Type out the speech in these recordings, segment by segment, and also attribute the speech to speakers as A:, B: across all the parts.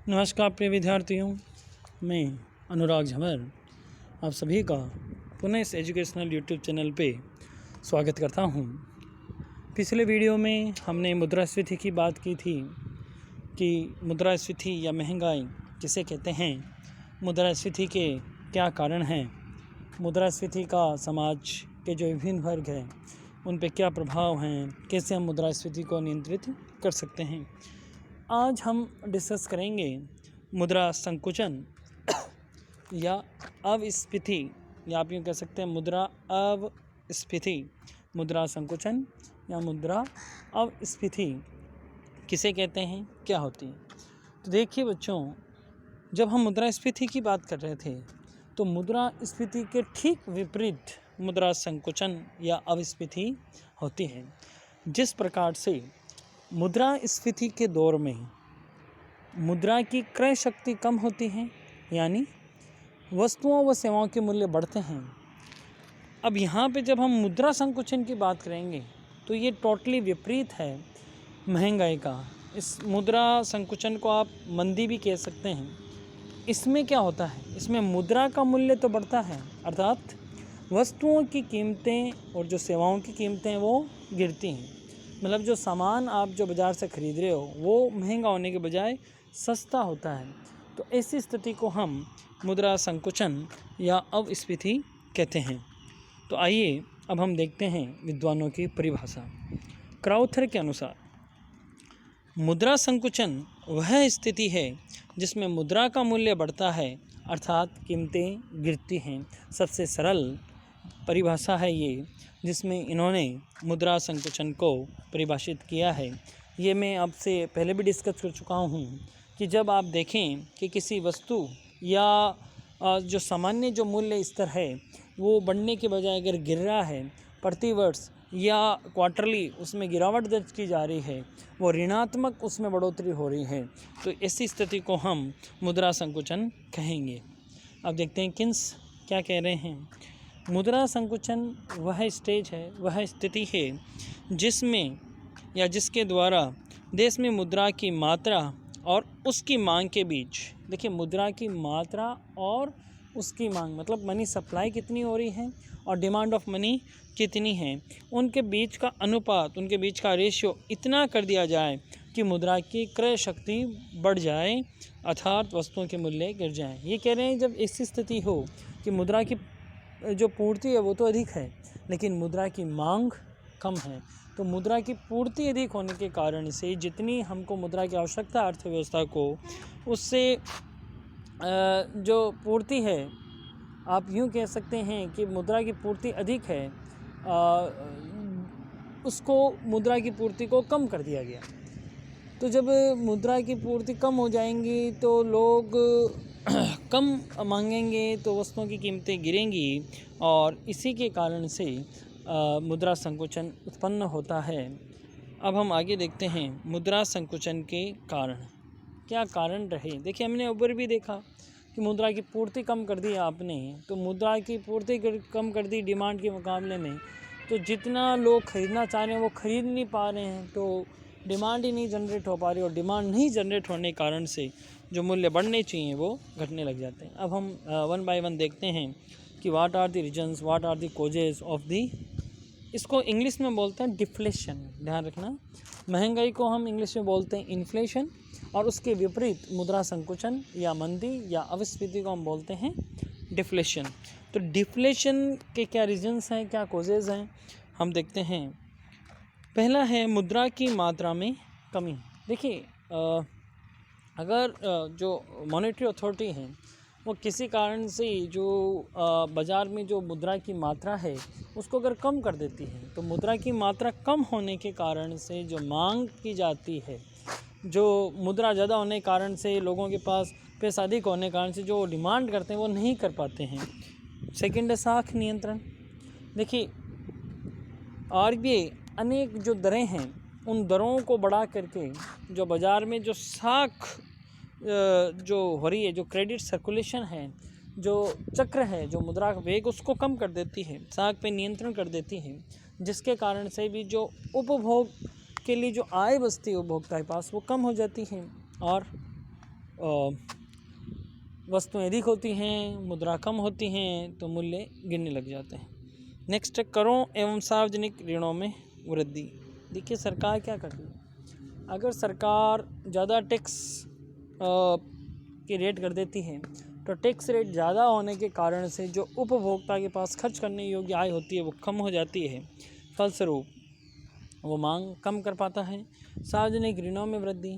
A: नमस्कार प्रिय विद्यार्थियों, मैं अनुराग झंवर आप सभी का पुनः इस एजुकेशनल यूट्यूब चैनल पे स्वागत करता हूँ। पिछले वीडियो में हमने मुद्रास्फीति की बात की थी कि मुद्रास्फीति या महंगाई किसे कहते हैं, मुद्रास्फीति के क्या कारण हैं, मुद्रास्फीति का समाज के जो विभिन्न वर्ग हैं उन पे क्या प्रभाव हैं, कैसे हम मुद्रास्फीति को नियंत्रित कर सकते हैं। आज हम डिस्कस करेंगे मुद्रा संकुचन या अवस्फीति, या आप यूँ कह सकते हैं मुद्रा अवस्फीति। मुद्रा संकुचन या मुद्रा अवस्फीति किसे कहते हैं, क्या होती है। तो देखिए बच्चों, जब हम मुद्रास्फीति की बात कर रहे थे तो मुद्रास्फीति के ठीक विपरीत मुद्रा संकुचन या अवस्फीति होती है। जिस प्रकार से मुद्रास्फीति के दौर में मुद्रा की क्रय शक्ति कम होती है, यानी वस्तुओं व सेवाओं के मूल्य बढ़ते हैं। अब यहाँ पे जब हम मुद्रा संकुचन की बात करेंगे तो ये टोटली विपरीत है महंगाई का। इस मुद्रा संकुचन को आप मंदी भी कह सकते हैं। इसमें क्या होता है, इसमें मुद्रा का मूल्य तो बढ़ता है, अर्थात वस्तुओं की कीमतें और जो सेवाओं की कीमतें वो गिरती हैं। मतलब जो सामान आप जो बाज़ार से ख़रीद रहे हो वो महंगा होने के बजाय सस्ता होता है। तो ऐसी स्थिति को हम मुद्रा संकुचन या अवस्फीति कहते हैं। तो आइए अब हम देखते हैं विद्वानों की परिभाषा। क्राउथर के अनुसार मुद्रा संकुचन वह स्थिति है जिसमें मुद्रा का मूल्य बढ़ता है, अर्थात कीमतें गिरती हैं। सबसे सरल परिभाषा है ये, जिसमें इन्होंने मुद्रा संकुचन को परिभाषित किया है। ये मैं आपसे पहले भी डिस्कस कर चुका हूँ कि जब आप देखें कि किसी वस्तु या जो सामान्य जो मूल्य स्तर है वो बढ़ने के बजाय अगर गिर रहा है, प्रतिवर्ष या क्वार्टरली उसमें गिरावट दर्ज की जा रही है, वो ऋणात्मक उसमें बढ़ोतरी हो रही है, तो ऐसी स्थिति को हम मुद्रा संकुचन कहेंगे। अब देखते हैं किन्स क्या कह रहे हैं। मुद्रा संकुचन वह स्टेज है, वह स्थिति है जिसमें या जिसके द्वारा देश में मुद्रा की मात्रा और उसकी मांग के बीच, देखिए मुद्रा की मात्रा और उसकी मांग मतलब मनी सप्लाई कितनी हो रही है और डिमांड ऑफ मनी कितनी है, उनके बीच का अनुपात, उनके बीच का रेशियो इतना कर दिया जाए कि मुद्रा की क्रय शक्ति बढ़ जाए, अर्थात वस्तुओं के मूल्य गिर जाएं। ये कह रहे हैं जब ऐसी स्थिति हो कि मुद्रा की जो पूर्ति है वो तो अधिक है लेकिन मुद्रा की मांग कम है, तो मुद्रा की पूर्ति अधिक होने के कारण से जितनी हमको मुद्रा की आवश्यकता अर्थव्यवस्था को, उससे जो पूर्ति है, आप यूँ कह सकते हैं कि मुद्रा की पूर्ति अधिक है, उसको मुद्रा की पूर्ति को कम कर दिया गया। तो जब मुद्रा की पूर्ति कम हो जाएंगी तो लोग कम मांगेंगे तो वस्तुओं की कीमतें गिरेंगी और इसी के कारण से मुद्रा संकुचन उत्पन्न होता है। अब हम आगे देखते हैं मुद्रा संकुचन के कारण, क्या कारण रहे। देखिए हमने ऊपर भी देखा कि मुद्रा की पूर्ति कम कर दी आपने, तो मुद्रा की पूर्ति कम कर दी डिमांड के मुकाबले में, तो जितना लोग खरीदना चाह रहे हैं वो खरीद नहीं पा रहे हैं, तो डिमांड ही नहीं जनरेट हो पा रही और डिमांड नहीं जनरेट होने के कारण से जो मूल्य बढ़ने चाहिए वो घटने लग जाते हैं। अब हम वन बाय वन देखते हैं कि what are the reasons, what are the causes of the, इसको इंग्लिश में बोलते हैं डिफ्लेशन, ध्यान रखना। महंगाई को हम इंग्लिश में बोलते हैं इन्फ्लेशन और उसके विपरीत मुद्रा संकुचन या मंदी या अवस्फीति को हम बोलते हैं डिफ्लेशन। तो डिफ्लेशन के क्या रीजंस हैं, क्या कॉजेज हैं, हम देखते हैं। पहला है मुद्रा की मात्रा में कमी। देखिए अगर जो मॉनेटरी अथॉरिटी है वो किसी कारण से जो बाज़ार में जो मुद्रा की मात्रा है उसको अगर कम कर देती है, तो मुद्रा की मात्रा कम होने के कारण से जो मांग की जाती है, जो मुद्रा ज़्यादा होने के कारण से लोगों के पास पैसा अधिक होने के कारण से जो डिमांड करते हैं वो नहीं कर पाते हैं। सेकंड है साख नियंत्रण। देखिए आरबीआई अनेक जो दरें हैं उन दरों को बढ़ा करके जो बाज़ार में जो साख जो हो रही है, जो क्रेडिट सर्कुलेशन है, जो चक्र है, जो मुद्रा का वेग उसको कम कर देती है, साख पे नियंत्रण कर देती है, जिसके कारण से भी जो उपभोग के लिए जो आय बचती है उपभोक्ता के पास वो कम हो जाती है। और वस्तुएं अधिक होती हैं, मुद्रा कम होती हैं तो मूल्य गिरने लग जाते हैं। नेक्स्ट है करों एवं सार्वजनिक ऋणों में वृद्धि। देखिए सरकार क्या करती है, अगर सरकार ज़्यादा टैक्स की रेट कर देती है तो टैक्स रेट ज़्यादा होने के कारण से जो उपभोक्ता के पास खर्च करने योग्य आय होती है वो कम हो जाती है, फलस्वरूप वो मांग कम कर पाता है। सार्वजनिक ऋणों में वृद्धि,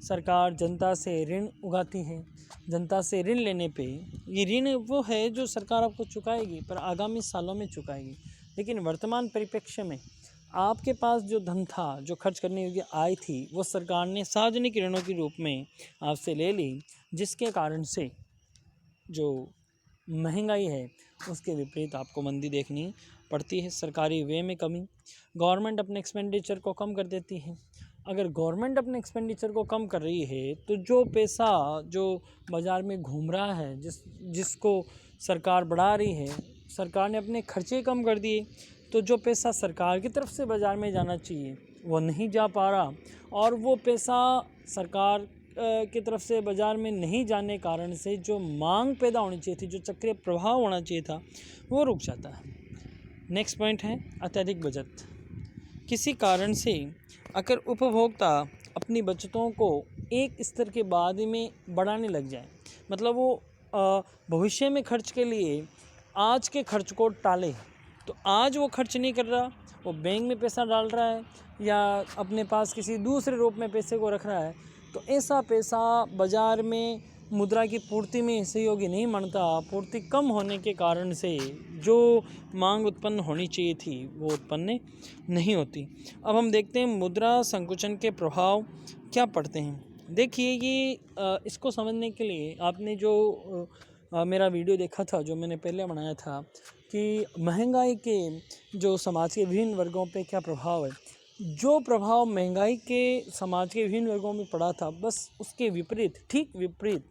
A: सरकार जनता से ऋण उगाती है, जनता से ऋण लेने पे ये ऋण वो है जो सरकार आपको चुकाएगी पर आगामी सालों में चुकाएगी, लेकिन वर्तमान परिप्रेक्ष्य में आपके पास जो धन था, जो खर्च करने योग्य आय थी, वो सरकार ने सार्वजनिक ऋणों के रूप में आपसे ले ली, जिसके कारण से जो महंगाई है उसके विपरीत आपको मंदी देखनी पड़ती है। सरकारी व्यय में कमी, गवर्नमेंट अपने एक्सपेंडिचर को कम कर देती है। अगर गवर्नमेंट अपने एक्सपेंडिचर को कम कर रही है तो जो पैसा जो बाज़ार में घूम रहा है, जिसको सरकार बढ़ा रही है, सरकार ने अपने खर्चे कम कर दिए तो जो पैसा सरकार की तरफ से बाज़ार में जाना चाहिए वो नहीं जा पा रहा, और वो पैसा सरकार की तरफ से बाज़ार में नहीं जाने कारण से जो मांग पैदा होनी चाहिए थी, जो चक्रीय प्रभाव होना चाहिए था, वो रुक जाता है। नेक्स्ट पॉइंट है अत्यधिक बचत। किसी कारण से अगर उपभोक्ता अपनी बचतों को एक स्तर के बाद में बढ़ाने लग जाए, मतलब वो भविष्य में खर्च के लिए आज के खर्च को टाले, तो आज वो खर्च नहीं कर रहा, वो बैंक में पैसा डाल रहा है या अपने पास किसी दूसरे रूप में पैसे को रख रहा है, तो ऐसा पैसा बाज़ार में मुद्रा की पूर्ति में सहयोगी नहीं मानता। पूर्ति कम होने के कारण से जो मांग उत्पन्न होनी चाहिए थी वो उत्पन्न नहीं होती। अब हम देखते हैं मुद्रा संकुचन के प्रभाव क्या पड़ते हैं। देखिए ये इसको समझने के लिए आपने जो मेरा वीडियो देखा था, जो मैंने पहले बनाया था कि महंगाई के जो समाज के विभिन्न वर्गों पे क्या प्रभाव है, जो प्रभाव महंगाई के समाज के विभिन्न वर्गों में पड़ा था, बस उसके विपरीत, ठीक विपरीत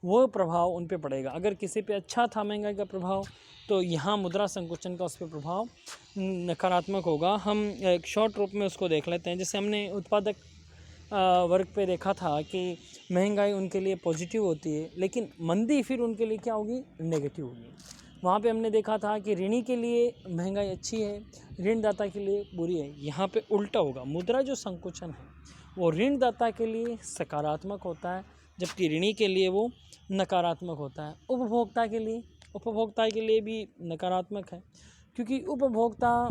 A: वो प्रभाव उन पे पड़ेगा। अगर किसी पे अच्छा था महंगाई का प्रभाव, तो यहाँ मुद्रा संकुचन का उस पर प्रभाव नकारात्मक होगा। हम एक शॉर्ट रूप में उसको देख लेते हैं। जैसे हमने उत्पादक वर्ग पे देखा था कि महंगाई उनके लिए पॉजिटिव होती है, लेकिन मंदी फिर उनके लिए क्या होगी, नेगेटिव होगी। वहाँ पे हमने देखा था कि ऋणी के लिए महंगाई अच्छी है, ऋणदाता के लिए बुरी है। यहाँ पे उल्टा होगा, मुद्रा जो संकुचन है वो ऋणदाता के लिए सकारात्मक होता है, जबकि ऋणी के लिए वो नकारात्मक होता है। उपभोक्ता के लिए भी नकारात्मक है, क्योंकि उपभोक्ता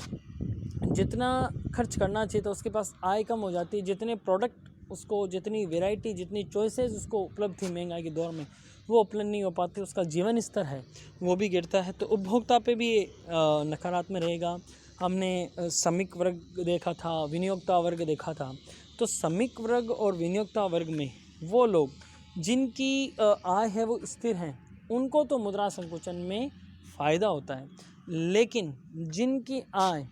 A: जितना खर्च करना चाहिए तो उसके पास आय कम हो जाती है। जितने प्रोडक्ट उसको, जितनी वैरायटी, जितनी चॉइसेस उसको उपलब्ध थी महंगाई के दौर में, वो उपलब्ध नहीं हो पाती, उसका जीवन स्तर है वो भी गिरता है। तो उपभोक्ता पे भी नकारात्मक रहेगा। हमने श्रमिक वर्ग देखा था, विनियोक्ता वर्ग देखा था। तो श्रमिक वर्ग और विनियोक्ता वर्ग में वो लोग जिनकी आय है वो स्थिर हैं, उनको तो मुद्रा संकुचन में फ़ायदा होता है, लेकिन जिनकी आय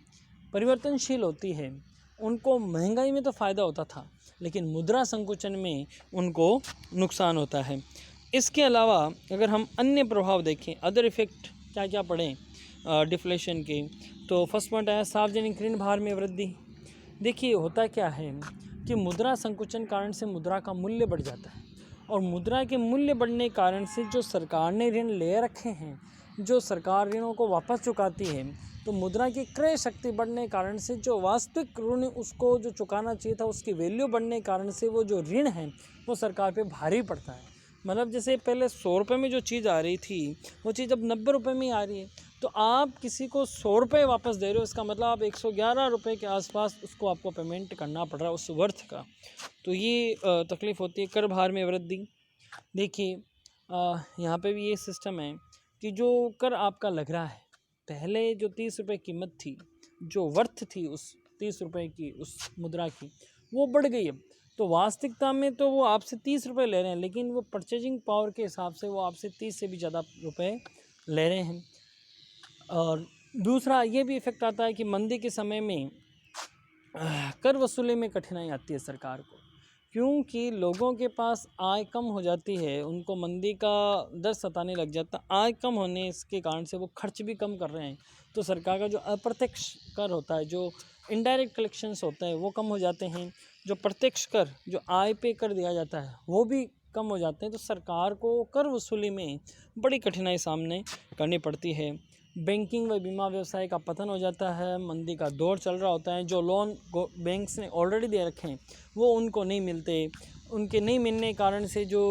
A: परिवर्तनशील होती है उनको महंगाई में तो फ़ायदा होता था, लेकिन मुद्रा संकुचन में उनको नुकसान होता है। इसके अलावा अगर हम अन्य प्रभाव देखें, अदर इफ़ेक्ट क्या क्या पड़े डिफ्लेशन के, तो फर्स्ट पॉइंट आया सार्वजनिक ऋण भार में वृद्धि। देखिए होता क्या है कि मुद्रा संकुचन कारण से मुद्रा का मूल्य बढ़ जाता है, और मुद्रा के मूल्य बढ़ने के कारण से जो सरकार ने ऋण ले रखे हैं, जो सरकार ऋणों को वापस चुकाती है, तो मुद्रा की क्रय शक्ति बढ़ने के कारण से जो वास्तविक ऋण उसको जो चुकाना चाहिए था उसकी वैल्यू बढ़ने के कारण से वो जो ऋण है वो सरकार पे भारी पड़ता है। मतलब जैसे पहले 100 रुपये में जो चीज़ आ रही थी वो चीज़ अब 90 रुपये में आ रही है, तो आप किसी को 100 रुपये वापस दे रहे हो, इसका मतलब आप 111 रुपये के आसपास उसको आपको पेमेंट करना पड़ रहा है उस वर्थ का। तो ये तकलीफ़ होती है। कर भार में वृद्धि, देखिए यहाँ पे भी ये सिस्टम है कि जो कर आपका लग रहा है, पहले जो 30 रुपये कीमत थी, जो वर्थ थी उस 30 रुपये की, उस मुद्रा की, वो बढ़ गई अब। तो वास्तविकता में तो वो आपसे 30 रुपये ले रहे हैं, लेकिन वो परचेजिंग पावर के हिसाब से वो आपसे 30 से भी ज़्यादा रुपए ले रहे हैं। और दूसरा ये भी इफ़ेक्ट आता है कि मंदी के समय में कर वसूली में कठिनाई आती है सरकार को, क्योंकि लोगों के पास आय कम हो जाती है, उनको मंदी का डर सताने लग जाता। आय कम होने इसके कारण से वो खर्च भी कम कर रहे हैं, तो सरकार का जो अप्रत्यक्ष कर होता है, जो इनडायरेक्ट कलेक्शंस होता है, वो कम हो जाते हैं। जो प्रत्यक्ष कर, जो आय पे कर दिया जाता है, वो भी कम हो जाते हैं तो सरकार को कर वसूली में बड़ी कठिनाई सामने करनी पड़ती है। बैंकिंग व बीमा व्यवसाय का पतन हो जाता है, मंदी का दौर चल रहा होता है, जो लोन बैंक्स ने ऑलरेडी दे रखे हैं वो उनको नहीं मिलते, उनके नहीं मिलने के कारण से जो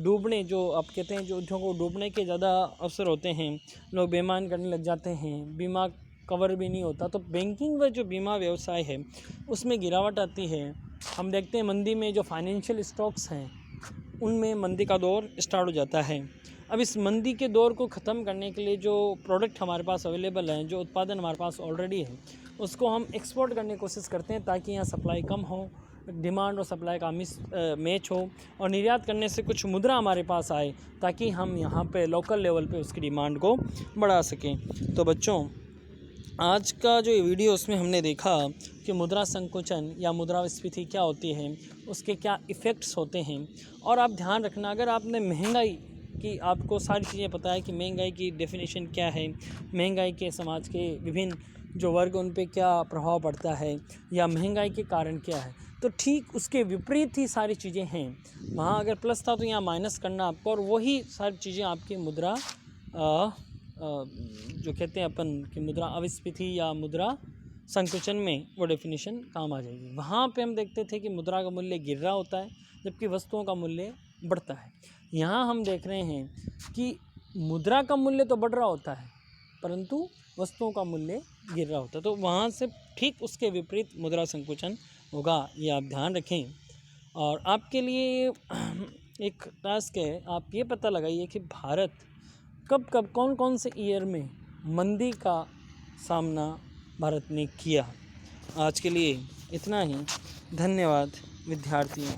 A: डूबने, जो आप कहते हैं जो उद्योगों को डूबने के ज़्यादा अवसर होते हैं, लोग बेईमान करने लग जाते हैं, बीमा कवर भी नहीं होता, तो बैंकिंग व जो बीमा व्यवसाय है उसमें गिरावट आती है। हम देखते हैं मंदी में जो फाइनेंशियल स्टॉक्स हैं उनमें मंदी का दौर स्टार्ट हो जाता है। अब इस मंदी के दौर को ख़त्म करने के लिए जो प्रोडक्ट हमारे पास अवेलेबल हैं, जो उत्पादन हमारे पास ऑलरेडी है, उसको हम एक्सपोर्ट करने की कोशिश करते हैं ताकि यहाँ सप्लाई कम हो, डिमांड और सप्लाई का मैच हो, और निर्यात करने से कुछ मुद्रा हमारे पास आए ताकि हम यहाँ पे लोकल लेवल पे उसकी डिमांड को बढ़ा सकें। तो बच्चों, आज का जो वीडियो उसमें हमने देखा कि मुद्रा संकुचन या मुद्रास्फीति क्या होती है, उसके क्या इफ़ेक्ट्स होते हैं। और आप ध्यान रखना, अगर आपने महंगाई की, आपको सारी चीज़ें पता है कि महंगाई की डेफिनेशन क्या है, महंगाई के समाज के विभिन्न जो वर्ग उन पे क्या प्रभाव पड़ता है, या महंगाई के कारण क्या है, तो ठीक उसके विपरीत ही सारी चीज़ें हैं। वहाँ अगर प्लस था तो यहाँ माइनस करना आपको, और वही सारी चीज़ें आपकी मुद्रा जो कहते हैं अपन कि मुद्रा अविस्फीति या मुद्रा संकुचन में वो डेफिनेशन काम आ जाएगी। वहाँ पे हम देखते थे कि मुद्रा का मूल्य गिर रहा होता है जबकि वस्तुओं का मूल्य बढ़ता है। यहाँ हम देख रहे हैं कि मुद्रा का मूल्य तो बढ़ रहा होता है परंतु वस्तुओं का मूल्य गिर रहा होता है, तो वहाँ से ठीक उसके विपरीत मुद्रा संकुचन होगा, ये आप ध्यान रखें। और आपके लिए एक टास्क है, आप ये पता लगाइए कि भारत कब कब कौन कौन से ईयर में मंदी का सामना भारत ने किया। आज के लिए इतना ही। धन्यवाद विद्यार्थियों।